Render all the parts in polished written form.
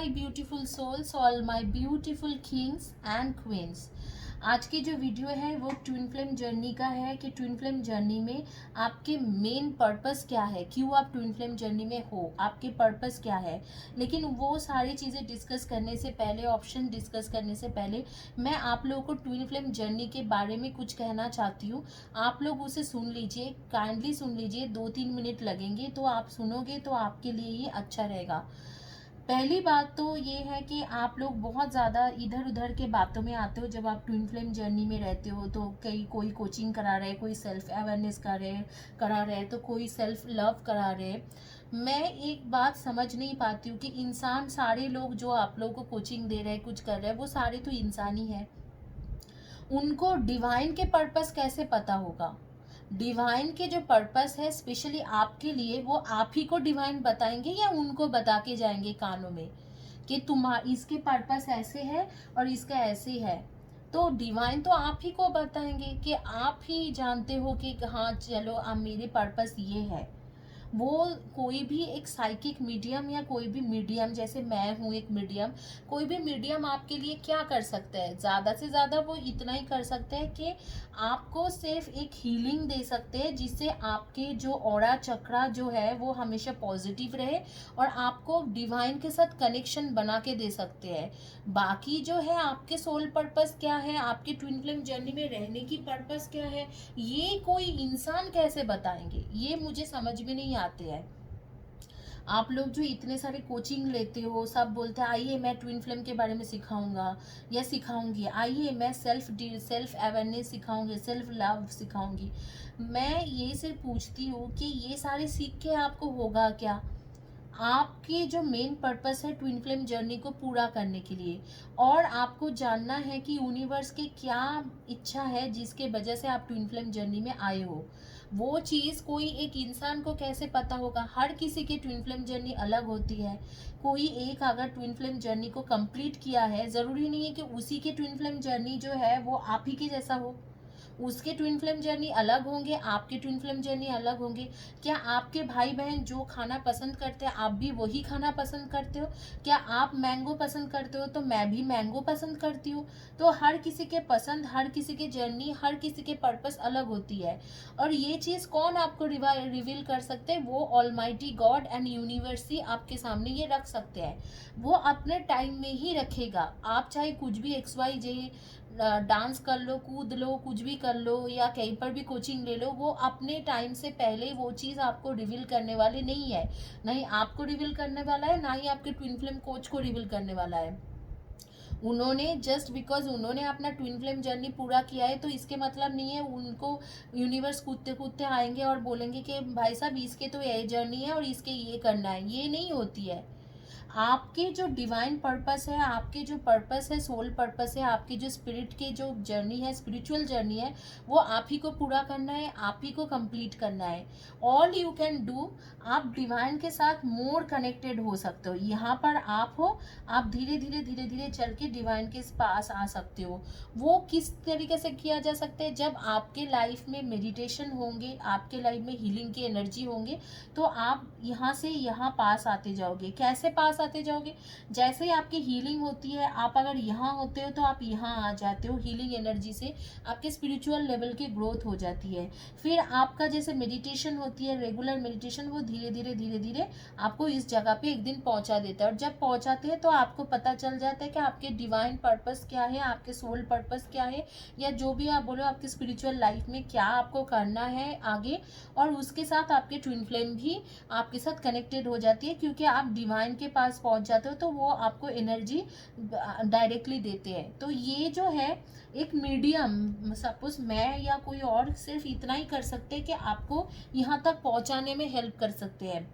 my beautiful souls, all my beautiful kings and queens। आज की जो वीडियो है वो ट्विन फ्लेम जर्नी का है कि ट्विन फ्लेम जर्नी में आपके मेन पर्पस क्या है, क्यों आप ट्विन फ्लेम जर्नी में हो, आपके पर्पस क्या है। लेकिन वो सारी चीज़ें डिस्कस करने से पहले, ऑप्शन डिस्कस करने से पहले मैं आप लोगों को ट्विन फ्लेम जर्नी के बारे में कुछ कहना चाहती हूँ। आप लोग उसे सुन लीजिए, काइंडली सुन लीजिए, 2-3 मिनट लगेंगे तो आप सुनोगे तो आपके लिए ही अच्छा रहेगा। पहली बात तो ये है कि आप लोग बहुत ज़्यादा इधर उधर के बातों में आते हो। जब आप ट्विन फ्लेम जर्नी में रहते हो तो कोई कोचिंग करा रहे, कोई सेल्फ अवेयरनेस करा रहे तो कोई सेल्फ लव करा रहे। मैं एक बात समझ नहीं पाती हूँ कि इंसान, सारे लोग जो आप लोगों को कोचिंग दे रहे हैं, कुछ कर रहे हैं, वो सारे तो इंसान ही है। उनको डिवाइन के पर्पस कैसे पता होगा? डिवाइन के जो पर्पस है स्पेशली आपके लिए, वो आप ही को डिवाइन बताएंगे या उनको बता के जाएंगे कानों में कि तुम्हारा इसके पर्पस ऐसे है और इसका ऐसे है। तो डिवाइन तो आप ही को बताएंगे कि आप ही जानते हो कि हाँ चलो अब मेरे पर्पस ये है। वो कोई भी एक साइकिक मीडियम या कोई भी मीडियम, जैसे मैं हूँ एक मीडियम, कोई भी मीडियम आपके लिए क्या कर सकता है? ज़्यादा से ज़्यादा वो इतना ही कर सकते हैं कि आपको सिर्फ एक हीलिंग दे सकते हैं जिससे आपके जो ऑरा चक्रा जो है वो हमेशा पॉजिटिव रहे और आपको डिवाइन के साथ कनेक्शन बना के दे सकते हैं। बाकी जो है आपके सोल पर्पस क्या है, आपके ट्विन फ्लेम जर्नी में रहने की पर्पस क्या है, ये कोई इंसान कैसे बताएंगे? ये मुझे समझ में नहीं आते हैं। आप लोग जो इतने सारे कोचिंग लेते हो, सब बोलते हैं आइए मैं ट्विन फ्लेम के बारे में सिखाऊंगा या सिखाऊंगी, आइए मैं सेल्फ अवेयरनेस सिखाऊंगी, सेल्फ लव सिखाऊंगी। मैं ये सिर्फ पूछती हूँ कि ये सारे सीख के आपको होगा क्या? आपके जो मेन पर्पस है ट्विन फ्लेम जर्नी को पूरा करने के लिए, और आपको जानना है कि यूनिवर्स के क्या इच्छा है जिसके वजह से आप ट्विन फ्लेम जर्नी में आए हो। वो चीज़ कोई एक इंसान को कैसे पता होगा? हर किसी की ट्विन फ्लेम जर्नी अलग होती है। कोई एक अगर ट्विन फ्लेम जर्नी को कंप्लीट किया है, ज़रूरी नहीं है कि उसी की ट्विन फ्लेम जर्नी जो है वो आप ही के जैसा हो। उसके ट्विन फ्लेम जर्नी अलग होंगे, आपके ट्विन फ्लेम जर्नी अलग होंगे। क्या आपके भाई बहन जो खाना पसंद करते हैं आप भी वही खाना पसंद करते हो? क्या आप मैंगो पसंद करते हो तो मैं भी मैंगो पसंद करती हूँ? तो हर किसी के पसंद, हर किसी के जर्नी, हर किसी के पर्पस अलग होती है। और ये चीज़ कौन आपको रिवील कर सकते हैं? वो ऑलमाइटी गॉड एंड यूनिवर्स ही आपके सामने ये रख सकते हैं। वो अपने टाइम में ही रखेगा। आप चाहे कुछ भी XYZ डांस कर लो, कूद लो, कुछ भी कर लो या कहीं पर भी कोचिंग ले लो, वो अपने टाइम से पहले वो चीज़ आपको रिवील करने वाले नहीं है। नहीं आपको रिवील करने वाला है, ना ही आपके ट्विन फ्लेम कोच को रिवील करने वाला है। उन्होंने जस्ट बिकॉज उन्होंने अपना ट्विन फ्लेम जर्नी पूरा किया है तो इसके मतलब नहीं है उनको यूनिवर्स कूदते कूदते आएंगे और बोलेंगे कि भाई साहब इसके तो ये जर्नी है और इसके ये करना है। ये नहीं होती है। आपके जो डिवाइन पर्पस है, आपके जो पर्पस है, सोल पर्पस है, आपकी जो स्पिरिट की जो जर्नी है, स्पिरिचुअल जर्नी है, वो आप ही को पूरा करना है, आप ही को कंप्लीट करना है। ऑल यू कैन डू, आप डिवाइन के साथ मोर कनेक्टेड हो सकते हो। यहाँ पर आप हो, आप धीरे धीरे चल के डिवाइन के पास आ सकते हो। वो किस तरीके से किया जा सकता है? जब आपके लाइफ में मेडिटेशन होंगे, आपके लाइफ में हीलिंग की एनर्जी होंगे, तो आप यहाँ से यहाँ पास आते जाओगे। कैसे पास आते जाओगे? जैसे ही आपकी हीलिंग होती है, आप अगर यहाँ होते हो तो आप यहाँ आ जाते हो। हीलिंग एनर्जी से आपके स्पिरिचुअल लेवल की ग्रोथ हो जाती है। फिर आपका जैसे मेडिटेशन होती है, रेगुलर मेडिटेशन, वो धीरे धीरे आपको इस जगह पे एक दिन पहुंचा देता है। और जब पहुंचाते हैं तो आपको पता चल जाता है कि आपके डिवाइन पर्पस क्या है, आपके सोल पर्पस क्या है, या जो भी आप बोलो आपके स्पिरिचुअल लाइफ में क्या आपको करना है आगे। और उसके साथ आपके ट्विन फ्लेम भी आपके साथ कनेक्टेड हो जाती है, क्योंकि आप डिवाइन के पास पहुंच जाते हो तो वो आपको एनर्जी डायरेक्टली देते हैं। तो ये जो है एक मीडियम, सपोज मैं या कोई और सिर्फ इतना ही कर सकते हैं कि आपको यहाँ तक पहुँचाने में हेल्प कर सकते हैं।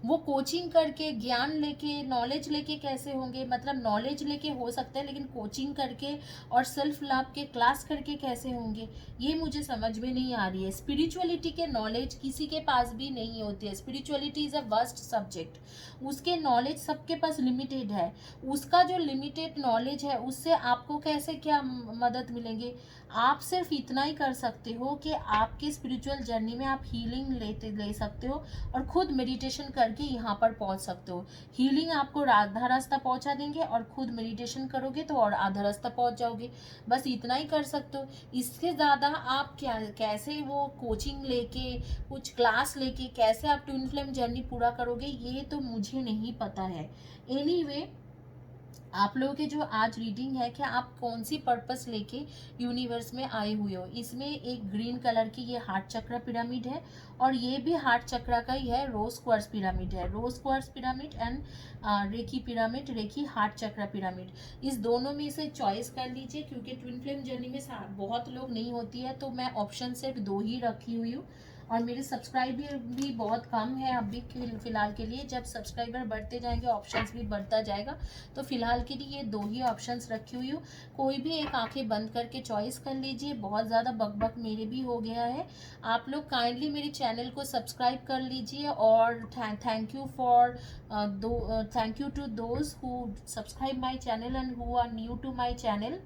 वो कोचिंग करके, ज्ञान लेके, नॉलेज लेके कैसे होंगे? मतलब नॉलेज लेके हो सकता है, लेकिन कोचिंग करके और सेल्फ लव के क्लास करके कैसे होंगे? ये मुझे समझ में नहीं आ रही है। स्पिरिचुअलिटी के नॉलेज किसी के पास भी नहीं होती है। Spirituality is a vast subject. उसके नॉलेज सबके पास लिमिटेड है। उसका जो लिमिटेड नॉलेज है उससे आपको कैसे क्या मदद मिलेंगे? आप सिर्फ इतना ही कर सकते हो कि आपके स्पिरिचुअल जर्नी में आप हीलिंग ले सकते हो और खुद मेडिटेशन करके यहाँ पर पहुँच सकते हो। हीलिंग आपको आधा रास्ता पहुँचा देंगे और खुद मेडिटेशन करोगे तो और आधा रास्ता पहुँच जाओगे। बस इतना ही कर सकते हो। इससे ज़्यादा आप क्या कैसे वो कोचिंग लेके कुछ क्लास लेके कैसे आप ट्विन फ्लेम जर्नी पूरा करोगे ये तो मुझे नहीं पता है। एनीवे, आप लोगों के जो आज रीडिंग है कि आप कौन सी पर्पस लेके यूनिवर्स में आए हुए हो। इसमें एक ग्रीन कलर की ये हार्ट चक्र पिरामिड है और ये भी हार्ट चक्र का ही है। रोज क्वार्ट्ज पिरामिड है, rose quartz pyramid and reiki pyramid, reiki heart chakra pyramid. इस दोनों में से चॉइस कर लीजिए क्योंकि ट्विन फ्लेम जर्नी में बहुत लोग नहीं होती है तो मैं ऑप्शन सिर्फ 2 ही रखी हुई हूँ और मेरे सब्सक्राइबर भी बहुत कम है अभी फिलहाल के लिए। जब सब्सक्राइबर बढ़ते जाएंगे ऑप्शंस भी बढ़ता जाएगा, तो फिलहाल के लिए ये 2 ही ऑप्शंस रखी हुई हूँ। कोई भी एक आंखें बंद करके चॉइस कर लीजिए। बहुत ज़्यादा बकबक मेरे भी हो गया है। आप लोग काइंडली मेरे चैनल को सब्सक्राइब कर लीजिए और thank you to those who subscribe my channel and who are new to my channel.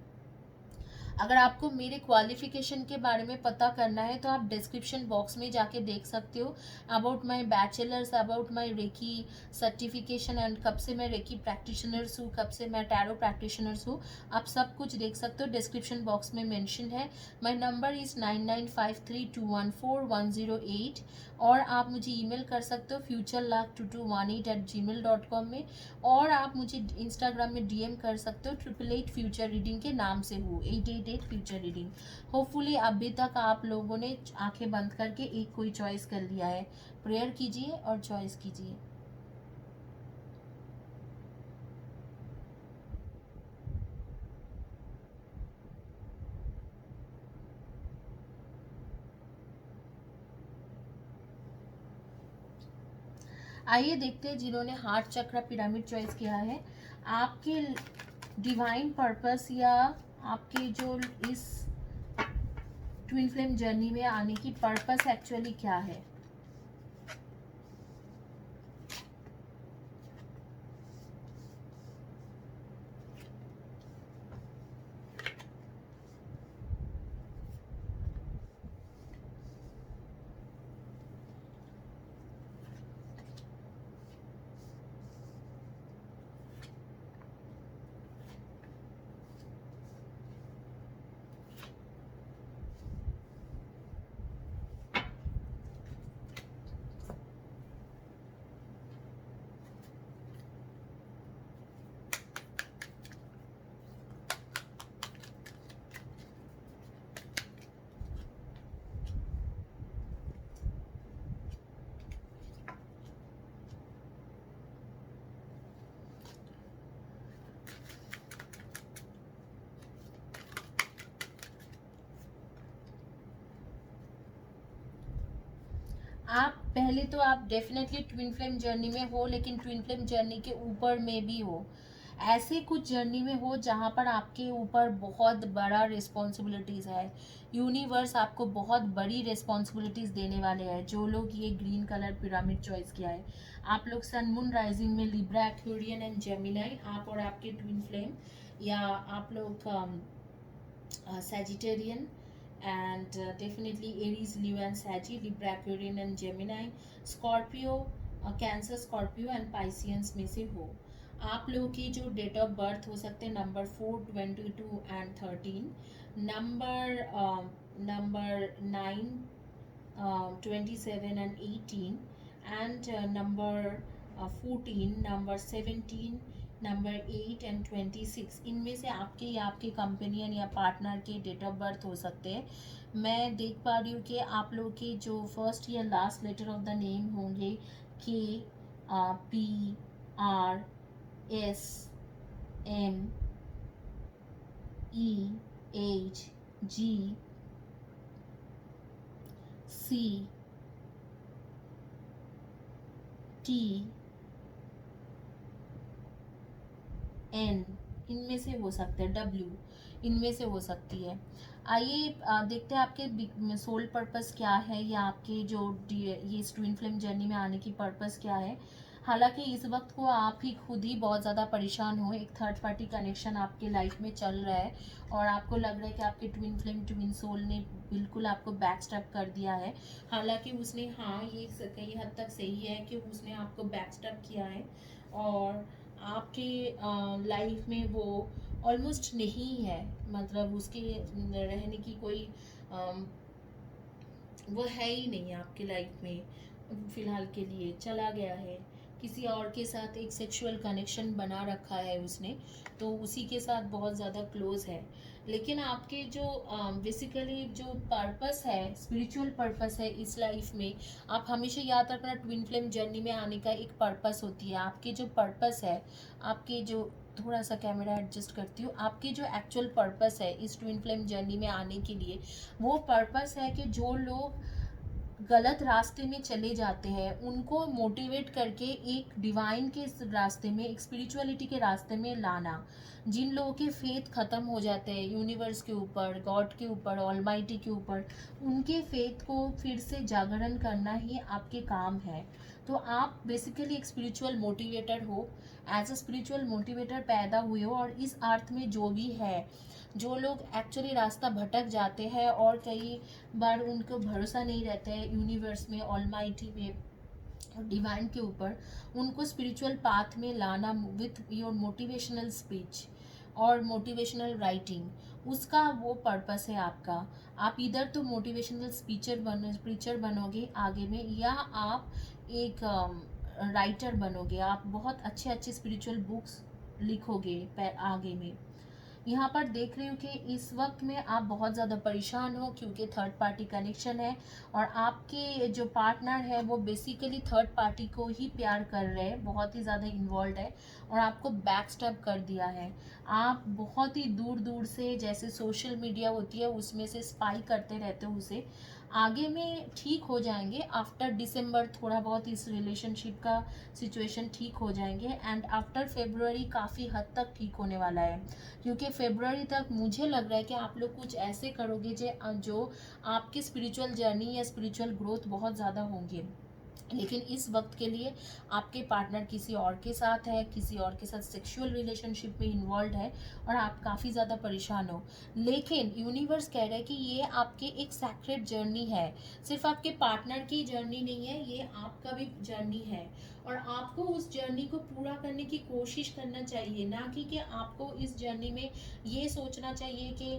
अगर आपको मेरे क्वालिफिकेशन के बारे में पता करना है तो आप डिस्क्रिप्शन बॉक्स में जाके देख सकते हो। About my bachelors, about my reiki certification and कब से मैं रेकी प्रैक्टिशनर्स हूँ, कब से मैं टैरो प्रैक्टिशनर्स हूँ, आप सब कुछ देख सकते हो। डिस्क्रिप्शन बॉक्स में मेंशन है। माय नंबर इज़ 9953214108 और आप मुझे ईमेल कर सकते हो futurelove2218@gmail.com में। और आप मुझे इंस्टाग्राम में डीएम कर सकते हो 888 फ्यूचर रीडिंग के नाम से हूँ, 888 फ्यूचर रीडिंग। होपफुली अभी तक आप लोगों ने आंखें बंद करके एक कोई चॉइस कर लिया है। प्रेयर कीजिए और चॉइस कीजिए। आइए देखते हैं जिन्होंने हार्ट चक्र पिरामिड चॉइस किया है, आपके डिवाइन पर्पस या आपके जो इस ट्विन फ्लेम जर्नी में आने की पर्पस एक्चुअली क्या है। आप पहले तो आप डेफिनेटली ट्विन फ्लेम जर्नी में हो, लेकिन ट्विन फ्लेम जर्नी के ऊपर में भी हो। ऐसे कुछ जर्नी में हो जहाँ पर आपके ऊपर बहुत बड़ा रिस्पॉन्सिबिलिटीज़ है। यूनिवर्स आपको बहुत बड़ी रिस्पॉन्सिबिलिटीज़ देने वाले हैं। जो लोग ये ग्रीन कलर पिरामिड चॉइस किया है, आप लोग सन मून राइजिंग में लिब्रा, एक्वेरियन एंड जेमिनाई, आप और आपके ट्विन फ्लेम, या आप लोग Sagittarian and definitely Aries, Leo and Saggy, Libra, Aquarian and Gemini, Scorpio, Cancer, Scorpio and Pisceans में से हो। आप लोगों की जो डेट ऑफ बर्थ हो सकते हैं number 4, 22 and 13, number 9, 27 and 18, and number 14, number 17, number 8 and 26, इनमें से आपके या आपके कंपेनियन या पार्टनर के डेट ऑफ बर्थ हो सकते हैं। मैं देख पा रही हूँ कि आप लोगों के जो फर्स्ट या last letter of the name होंगे KPRSMEHGCT, इनमें से हो सकते हैं, W इनमें से हो सकती है। आइए देखते हैं आपके सोल पर्पस क्या है या आपके जो ये ट्विन फ्लेम जर्नी में आने की पर्पस क्या है। हालांकि इस वक्त को आप ही खुद ही बहुत ज़्यादा परेशान हो, एक थर्ड पार्टी कनेक्शन आपके लाइफ में चल रहा है और आपको लग रहा है कि आपके ट्विन फ्लेम ट्विन सोल ने बिल्कुल आपको बैक स्टेप कर दिया है। हालांकि उसने, हाँ ये कई हद तक सही है कि उसने आपको बैक स्टेप किया है और आपके लाइफ में वो ऑलमोस्ट नहीं है, मतलब उसके रहने की कोई वो है ही नहीं आपके लाइफ में, फिलहाल के लिए चला गया है। किसी और के साथ एक सेक्सुअल कनेक्शन बना रखा है उसने, तो उसी के साथ बहुत ज़्यादा क्लोज है। लेकिन आपके जो बेसिकली जो पर्पस है, स्पिरिचुअल पर्पस है इस लाइफ में, आप हमेशा याद रखना ट्विन फ्लेम जर्नी में आने का एक पर्पस होती है। आपके जो पर्पस है, आपके जो, थोड़ा सा कैमरा एडजस्ट करती हूँ, आपके जो एक्चुअल पर्पस है इस ट्विन फ्लेम जर्नी में आने के लिए, वो पर्पस है कि जो लोग गलत रास्ते में चले जाते हैं उनको मोटिवेट करके एक डिवाइन के रास्ते में, एक स्पिरिचुअलिटी के रास्ते में लाना। जिन लोगों के फेथ खत्म हो जाते हैं यूनिवर्स के ऊपर, गॉड के ऊपर, ऑलमाइटी के ऊपर, उनके फेथ को फिर से जागरण करना ही आपके काम है। तो आप बेसिकली एक स्पिरिचुअल मोटिवेटर हो, एज अ स्पिरिचुअल मोटिवेटर पैदा हुए हो। और इस अर्थ में जो भी है, जो लोग एक्चुअली रास्ता भटक जाते हैं और कई बार उनको भरोसा नहीं रहता है यूनिवर्स में, ऑलमाइटी में, डिवाइन के ऊपर, उनको स्पिरिचुअल पाथ में लाना विथ योर मोटिवेशनल स्पीच और मोटिवेशनल राइटिंग, उसका वो पर्पस है आपका। आप इधर तो मोटिवेशनल स्पीचर बनोगे आगे में, या आप एक राइटर बनोगे, आप बहुत अच्छे अच्छे स्पिरिचुअल बुक्स लिखोगे आगे में। यहाँ पर देख रही हूँ कि इस वक्त में आप बहुत ज़्यादा परेशान हो क्योंकि थर्ड पार्टी कनेक्शन है और आपके जो पार्टनर है वो बेसिकली थर्ड पार्टी को ही प्यार कर रहे हैं, बहुत ही ज़्यादा इन्वॉल्व है और आपको बैक स्टेप कर दिया है। आप बहुत ही दूर दूर से, जैसे सोशल मीडिया होती है उसमें से स्पाई करते रहते हो उसे। आगे में ठीक हो जाएंगे, आफ्टर दिसंबर थोड़ा बहुत इस रिलेशनशिप का सिचुएशन ठीक हो जाएंगे एंड आफ्टर फेब्रुअरी काफ़ी हद तक ठीक होने वाला है। क्योंकि फेब्रुअरी तक मुझे लग रहा है कि आप लोग कुछ ऐसे करोगे जो आपकी स्पिरिचुअल जर्नी या स्पिरिचुअल ग्रोथ बहुत ज़्यादा होंगे। लेकिन इस वक्त के लिए आपके पार्टनर किसी और के साथ है, किसी और के साथ सेक्सुअल रिलेशनशिप में इन्वॉल्व है और आप काफ़ी ज़्यादा परेशान हो। लेकिन यूनिवर्स कह रहा है कि ये आपके एक सैक्रेड जर्नी है, सिर्फ आपके पार्टनर की जर्नी नहीं है, ये आपका भी जर्नी है और आपको उस जर्नी को पूरा करने की कोशिश करना चाहिए। ना कि आपको इस जर्नी में ये सोचना चाहिए कि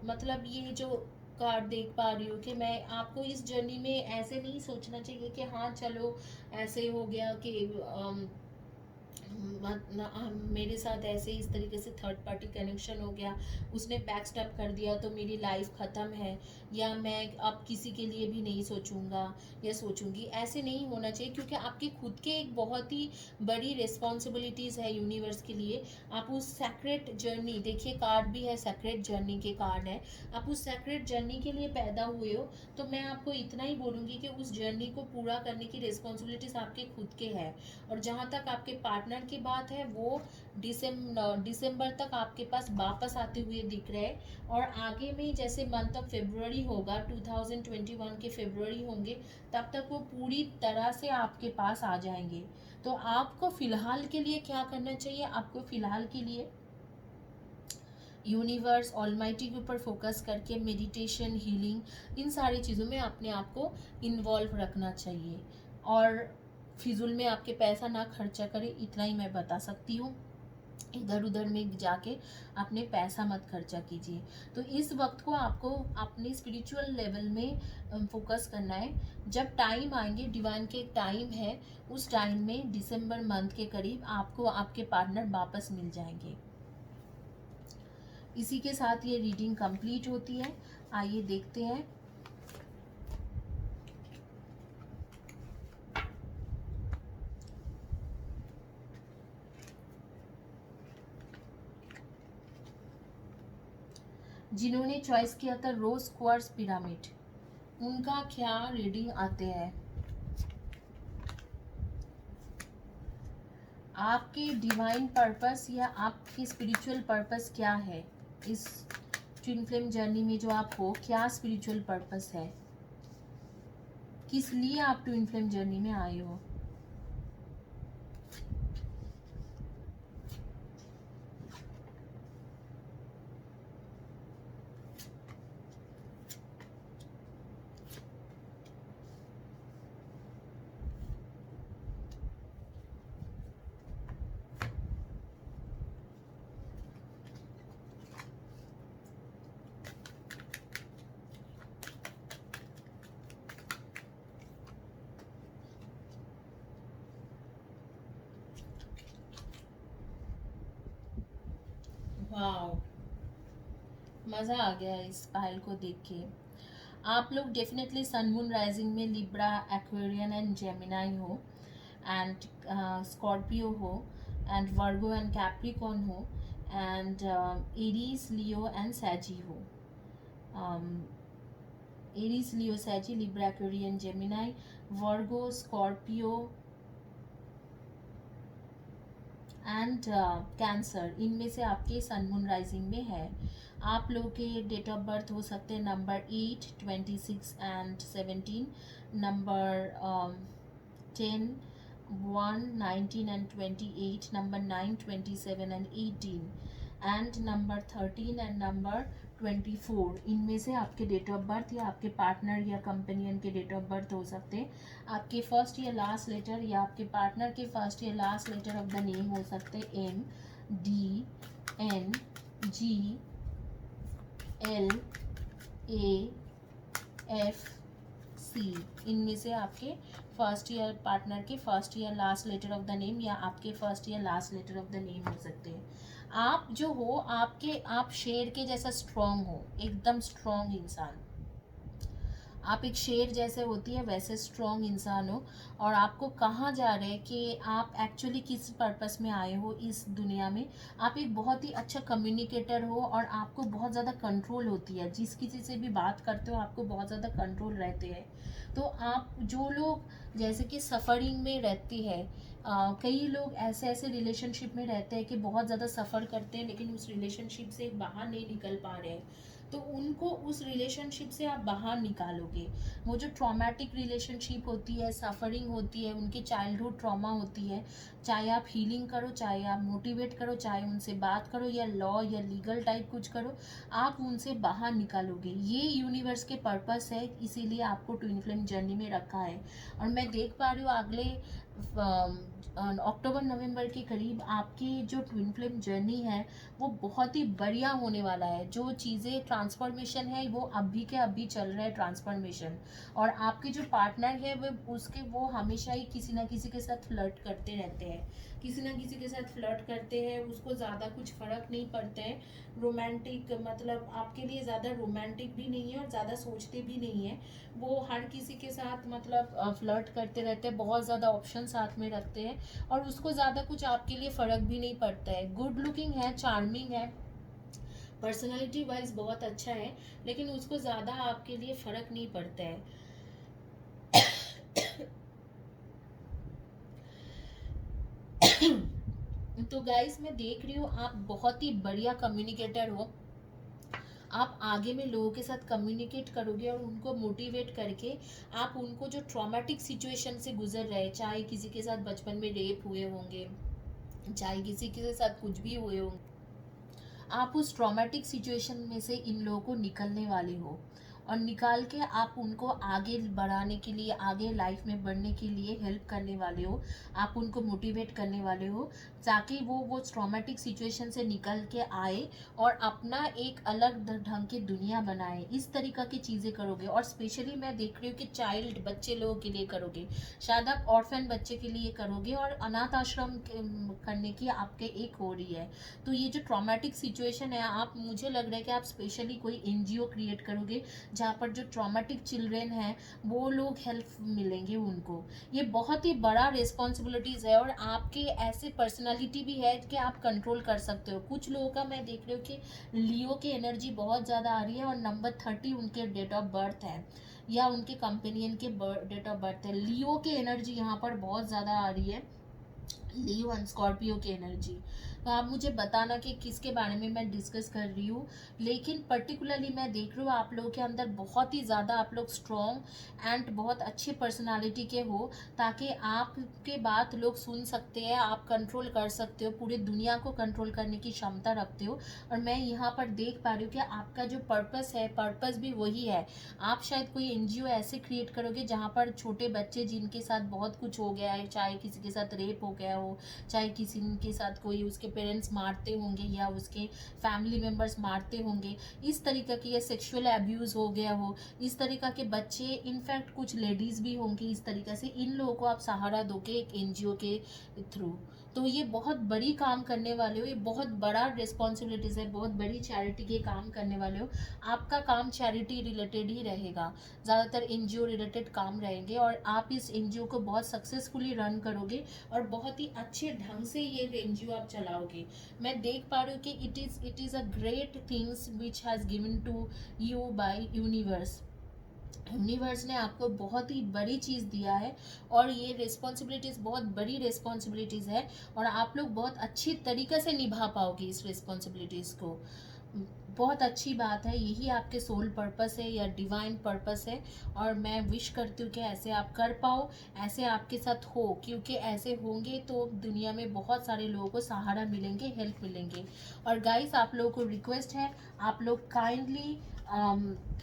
मतलब ये जो कार्ड देख पा रही हूँ कि मैं आपको इस जर्नी में ऐसे नहीं सोचना चाहिए कि हाँ चलो ऐसे हो गया कि मेरे साथ ऐसे इस तरीके से थर्ड पार्टी कनेक्शन हो गया, उसने बैक स्टेप कर दिया तो मेरी लाइफ ख़त्म है, या मैं अब किसी के लिए भी नहीं सोचूंगा या सोचूंगी। ऐसे नहीं होना चाहिए क्योंकि आपके खुद के एक बहुत ही बड़ी रिस्पॉन्सिबिलिटीज़ है यूनिवर्स के लिए। आप उस सेक्रेट जर्नी, देखिए कार्ड भी है, सेक्रेट जर्नी के कार्ड है, आप उस सेक्रेट जर्नी के लिए पैदा हुए हो। तो मैं आपको इतना ही बोलूँगी कि उस जर्नी को पूरा करने की रिस्पॉन्सिबिलिटीज़ आपके खुद के है। और जहाँ तक आपके पार्टनर की बात है, वो दिसंबर तक आपके पास वापस आते हुए दिख रहे हैं और आगे में जैसे मंथ ऑफ फेब्रुअरी होगा, 2021 के फेब्रुअरी होंगे, तब तक वो पूरी तरह से आपके पास आ जाएंगे। तो आपको फ़िलहाल के लिए क्या करना चाहिए? आपको फ़िलहाल के लिए यूनिवर्स, ऑलमाइटी के ऊपर फोकस करके मेडिटेशन, हीलिंग, इन सारी चीज़ों में अपने आप को इन्वॉल्व रखना चाहिए और फिजूल में आपके पैसा ना खर्चा करें, इतना ही मैं बता सकती हूँ। इधर उधर में जाके अपने पैसा मत खर्चा कीजिए। तो इस वक्त को आपको अपने स्पिरिचुअल लेवल में फोकस करना है। जब टाइम आएंगे, डिवाइन के टाइम है, उस टाइम में दिसंबर मंथ के करीब आपको आपके पार्टनर वापस मिल जाएंगे। इसी के साथ ये रीडिंग कंप्लीट होती है। आइए देखते हैं। जिन्होंने चॉइस किया था रोज क्वार्ट्ज पिरामिड, उनका क्या रीडिंग आते हैं? आपके डिवाइन पर्पस या आपकी स्पिरिचुअल पर्पस क्या है? इस ट्विन फ्लेम जर्नी में जो आप हो, क्या स्पिरिचुअल पर्पस है? किस लिए आप ट्विन फ्लेम जर्नी में आए हो? वाओ, मज़ा आ गया इस पायल को देख के। आप लोग डेफिनेटली सन मून राइजिंग में लिब्रा, एक्वेरियन एंड जेमिनाई हो, एंड स्कॉर्पियो हो, एंड वर्गो एंड कैप्रिकॉन हो, and Aries, Leo and Sagi हो। Aries, Leo, Sagi, Libra, Aquarian, Gemini, Virgo, Scorpio and Cancer, इनमें से आपके सन मून राइजिंग में है। आप लोगों के डेट ऑफ बर्थ हो सकते हैं number 8, 26 and 17, number 10, 1, 19 and 28, number 9, 27 and 18, and number 13 and number 24। इनमें से आपके डेट ऑफ बर्थ या आपके पार्टनर या कंपेनियन के डेट ऑफ बर्थ हो सकते हैं। आपके फर्स्ट या लास्ट लेटर या आपके पार्टनर के फर्स्ट या last letter of the name हो सकते हैं M, D, N, G, L, A, F, C। इनमें से आपके फर्स्ट ईयर पार्टनर के फर्स्ट या last letter of the name या आपके फर्स्ट या last letter of the name हो सकते हैं। आप जो हो, आप शेर के जैसा स्ट्रॉन्ग हो, एकदम स्ट्रॉन्ग इंसान। आप एक शेर जैसे होती है वैसे स्ट्रॉन्ग इंसान हो, और आपको कहाँ जा रहे हैं कि आप एक्चुअली किस पर्पस में आए हो इस दुनिया में। आप एक बहुत ही अच्छा कम्युनिकेटर हो और आपको बहुत ज़्यादा कंट्रोल होती है, जिस किसी से भी बात करते हो आपको बहुत ज़्यादा कंट्रोल रहते हैं। तो आप जो लोग जैसे कि सफ़रिंग में रहती है, कई लोग ऐसे ऐसे रिलेशनशिप में रहते हैं कि बहुत ज़्यादा सफ़र करते हैं लेकिन उस रिलेशनशिप से बाहर नहीं निकल पा रहे हैं, तो उनको उस रिलेशनशिप से आप बाहर निकालोगे। वो जो ट्रॉमेटिक रिलेशनशिप होती है, सफ़रिंग होती है, उनकी चाइल्डहुड ट्रॉमा होती है, चाहे आप हीलिंग करो, चाहे आप मोटिवेट करो, चाहे उनसे बात करो या लॉ या लीगल टाइप कुछ करो, आप उनसे बाहर निकालोगे। ये यूनिवर्स के पर्पस है, इसीलिए आपको ट्विन फ्लेम जर्नी में रखा है। और मैं देख पा रही हूँ अगले अक्टूबर नवंबर के करीब आपकी जो ट्विन फ्लेम जर्नी है वो बहुत ही बढ़िया होने वाला है। जो चीज़ें ट्रांसफॉर्मेशन है वो अभी के अभी चल रहा है ट्रांसफॉर्मेशन। और आपके जो पार्टनर है वो हमेशा ही किसी ना किसी के साथ फ्लर्ट करते रहते हैं, किसी ना किसी के साथ फ्लर्ट करते हैं, उसको ज़्यादा कुछ फ़र्क नहीं पड़ता है। रोमांटिक मतलब आपके लिए ज़्यादा रोमांटिक भी नहीं है और ज़्यादा सोचते भी नहीं है। वो हर किसी के साथ मतलब फ्लर्ट करते रहते हैं, बहुत ज़्यादा ऑप्शन साथ में रखते हैं और उसको ज़्यादा कुछ आपके लिए फ़र्क भी नहीं पड़ता है। गुड लुकिंग है, चार्मिंग है, पर्सनालिटी वाइज बहुत अच्छा है, लेकिन उसको ज़्यादा आपके लिए फ़र्क नहीं पड़ता है। तो गाइस मैं देख रही हूँ आप बहुत ही बढ़िया कम्युनिकेटर हो। आप आगे में लोगों के साथ कम्युनिकेट करोगे और उनको मोटिवेट करके आप उनको जो ट्रॉमेटिक सिचुएशन से गुजर रहे, चाहे किसी के साथ बचपन में रेप हुए होंगे, चाहे किसी के साथ कुछ भी हुए होंगे, आप उस ट्रॉमेटिक सिचुएशन में से इन लोगों को निकलने वाले हो और निकाल के आप उनको आगे बढ़ाने के लिए, आगे लाइफ में बढ़ने के लिए हेल्प करने वाले हो। आप उनको मोटिवेट करने वाले हो ताकि वो ट्रॉमेटिक सिचुएशन से निकल के आए और अपना एक अलग ढंग की दुनिया बनाए। इस तरीक़ा की चीज़ें करोगे और स्पेशली मैं देख रही हूँ कि चाइल्ड बच्चे लोगों के लिए करोगे, शायद आप ऑर्फन बच्चे के लिए करोगे और अनाथ आश्रम करने की आपके एक हो रही है। तो ये जो ट्रॉमेटिक सिचुएशन है, आप मुझे लग रहा है कि आप स्पेशली कोई एनजीओ क्रिएट करोगे जहाँ पर जो ट्रॉमेटिक चिल्ड्रेन हैं वो लोग हेल्प मिलेंगे उनको। ये बहुत ही बड़ा रिस्पॉन्सिबिलिटीज़ है और आपके ऐसे पर्सनालिटी भी है कि आप कंट्रोल कर सकते हो। कुछ लोगों का मैं देख रही हूँ कि लियो की एनर्जी बहुत ज़्यादा आ रही है और नंबर 30 उनके डेट ऑफ बर्थ है या उनके कंपेनियन के डेट ऑफ बर्थ है। लियो की एनर्जी यहाँ पर बहुत ज़्यादा आ रही है, लियो एंड स्कॉर्पियो की एनर्जी। तो आप मुझे बताना कि किसके बारे में मैं डिस्कस कर रही हूँ, लेकिन पर्टिकुलरली मैं देख रही हूँ आप लोगों के अंदर बहुत ही ज़्यादा आप लोग स्ट्रॉन्ग एंड बहुत अच्छे पर्सनालिटी के हो, ताकि आपके बात लोग सुन सकते हैं, आप कंट्रोल कर सकते हो, पूरी दुनिया को कंट्रोल करने की क्षमता रखते हो। और मैं यहाँ पर देख पा रही हूँ कि आपका जो पर्पस है, पर्पस भी वही है। आप शायद कोई एनजीओ ऐसे क्रिएट करोगे जहाँ पर छोटे बच्चे जिनके साथ बहुत कुछ हो गया है, चाहे किसी के साथ रेप हो गया हो, चाहे किसी के साथ कोई उसके पेरेंट्स मारते होंगे या उसके फैमिली मेम्बर्स मारते होंगे, इस तरीक़े की, या सेक्सुअल अब्यूज़ हो गया हो, इस तरीक़ा के बच्चे, इनफैक्ट कुछ लेडीज़ भी होंगी इस तरीक़े से, इन लोगों को आप सहारा दोगे एक एनजीओ के थ्रू। तो ये बहुत बड़ी काम करने वाले हो, ये बहुत बड़ा रिस्पॉन्सिबिलिटीज़ है, बहुत बड़ी चैरिटी के काम करने वाले हो। आपका काम चैरिटी रिलेटेड ही रहेगा, ज़्यादातर एनजीओ रिलेटेड काम रहेंगे, और आप इस एनजीओ को बहुत सक्सेसफुली रन करोगे और बहुत ही अच्छे ढंग से ये एनजीओ आप चलाओगे। मैं देख पा रही हूँ कि it is a great things which has given to you by universe. Universe ने आपको बहुत ही बड़ी चीज़ दिया है, और ये रिस्पॉन्सिबिलिटीज़ बहुत बड़ी रिस्पॉन्सिबिलिटीज़ है, और आप लोग बहुत अच्छी तरीके से निभा पाओगे इस रिस्पॉन्सिबिलिटीज़ को। बहुत अच्छी बात है, यही आपके सोल पर्पस है या डिवाइन पर्पस है, और मैं विश करती हूँ कि ऐसे आप कर पाओ, ऐसे आपके साथ हो, क्योंकि ऐसे होंगे तो दुनिया में बहुत सारे लोगों को सहारा मिलेंगे, हेल्प मिलेंगे। और गाइस, आप लोगों को रिक्वेस्ट है, आप लोग काइंडली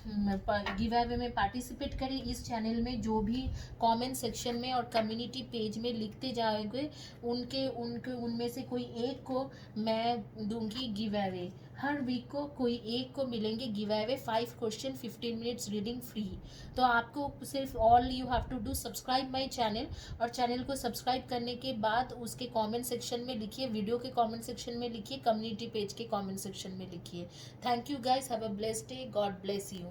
गिव अवे में पार्टिसिपेट करें। इस चैनल में जो भी कमेंट सेक्शन में और कम्युनिटी पेज में लिखते जाओगे, उनके उनके उनमें से कोई एक को मैं दूंगी गिव अवे। हर वीक को कोई एक को मिलेंगे give away, 5 question 15 minutes reading free. तो आपको सिर्फ all you have to do subscribe my channel, और चैनल को सब्सक्राइब करने के बाद उसके कमेंट सेक्शन में लिखिए, वीडियो के कमेंट सेक्शन में लिखिए, कम्युनिटी पेज के कमेंट सेक्शन में लिखिए। Thank you guys, have a blessed day, God bless you.